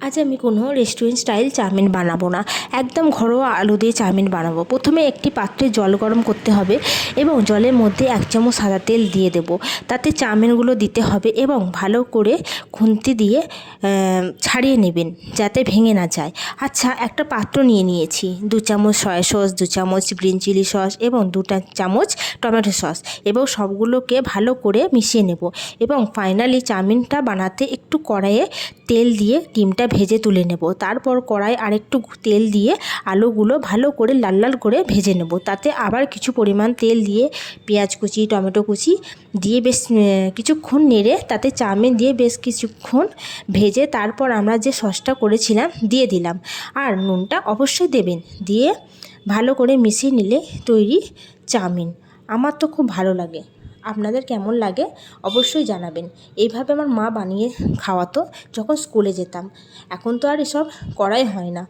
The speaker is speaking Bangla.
আজ আমি কোনো রেস্টুরেন্ট স্টাইল চাউমিন বানাবো না, একদম ঘরোয়া আলু দিয়ে চাউমিন বানাবো। প্রথমে একটি পাত্রে জল গরম করতে হবে এবং জলের মধ্যে 1 চামচ সাদা তেল দিয়ে দেবো। তাতে চাউমিনগুলো দিতে হবে এবং ভালো করে খুন্তি দিয়ে ছাড়িয়ে নেবেন যাতে ভেঙে না যায়। আচ্ছা, একটা পাত্র নিয়ে নিয়েছি, 2 চামচ সয়া সস, 2 চামচ গ্রিন চিলি সস এবং 2 চামচ টমেটো সস এবং সবগুলোকে ভালো করে মিশিয়ে নেব। এবং ফাইনালি চাউমিনটা বানাতে একটু কড়াইয়ে তেল দিয়ে ডিমটা ভেজে তুলে নেব। তারপর কড়াই আরেকটু তেল দিয়ে আলুগুলো ভালো করে লাল লাল করে ভেজে নেব। তাতে আবার কিছু পরিমাণ তেল দিয়ে পেঁয়াজ কুচি, টমেটো কুচি দিয়ে বেশ কিছুক্ষণ নেড়ে তাতে চাউমিন দিয়ে বেশ কিছুক্ষণ ভেজে তারপর আমরা যে সসটা করেছিলাম দিয়ে দিলাম। আর নুনটা অবশ্যই দেবেন। দিয়ে ভালো করে মিশিয়ে নিলে তৈরি চাউমিন। আমার তো খুব ভালো লাগে, আপনাদের কেমন লাগে অবশ্যই জানাবেন। এইভাবে আমার মা বানিয়ে খাওয়াতো যখন স্কুলে যেতাম। এখন তো আর এসব করাই হয় না।